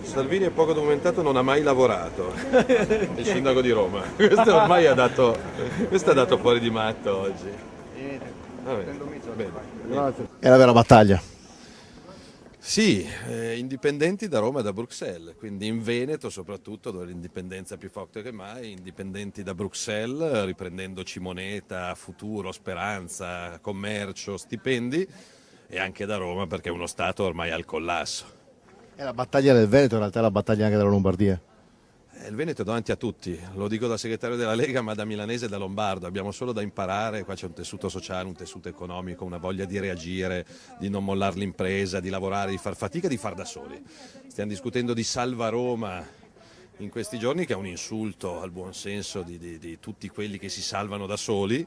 Salvini è poco documentato, non ha mai lavorato. Il sindaco di Roma. Questo ormai questo ha dato fuori di matto oggi. Vabbè, bene. Grazie. È la vera battaglia. Sì, indipendenti da Roma e da Bruxelles, quindi in Veneto soprattutto dove l'indipendenza è più forte che mai, indipendenti da Bruxelles, riprendendoci moneta, futuro, speranza, commercio, stipendi, e anche da Roma perché è uno Stato ormai al collasso. È la battaglia del Veneto, in realtà è la battaglia anche della Lombardia. Il Veneto è davanti a tutti, lo dico da segretario della Lega ma da milanese e da lombardo, abbiamo solo da imparare, qua c'è un tessuto sociale, un tessuto economico, una voglia di reagire, di non mollare l'impresa, di lavorare, di far fatica, di far da soli. Stiamo discutendo di Salva Roma in questi giorni che è un insulto al buon senso di tutti quelli che si salvano da soli.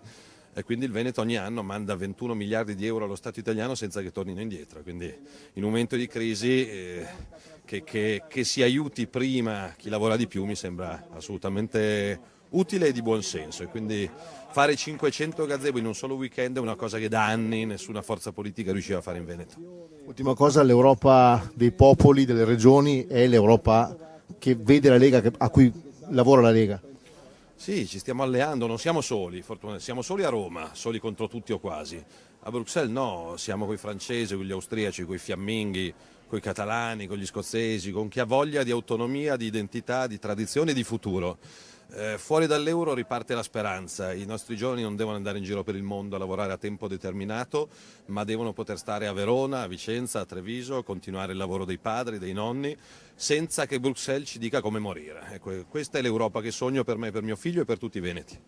E quindi il Veneto ogni anno manda 21 miliardi di euro allo Stato italiano senza che tornino indietro, quindi in un momento di crisi che si aiuti prima chi lavora di più mi sembra assolutamente utile e di buon senso, e quindi fare 500 gazebo in un solo weekend è una cosa che da anni nessuna forza politica riusciva a fare in Veneto. Ultima cosa, l'Europa dei popoli, delle regioni, è l'Europa che vede la Lega, a cui lavora la Lega. Sì, ci stiamo alleando, non siamo soli, siamo soli a Roma, soli contro tutti o quasi. A Bruxelles no, siamo coi francesi, con gli austriaci, coi fiamminghi, coi catalani, con gli scozzesi, con chi ha voglia di autonomia, di identità, di tradizione e di futuro. Fuori dall'euro riparte la speranza, i nostri giovani non devono andare in giro per il mondo a lavorare a tempo determinato, ma devono poter stare a Verona, a Vicenza, a Treviso, continuare il lavoro dei padri, dei nonni, senza che Bruxelles ci dica come morire. Ecco, questa è l'Europa che sogno per me, per mio figlio e per tutti i veneti.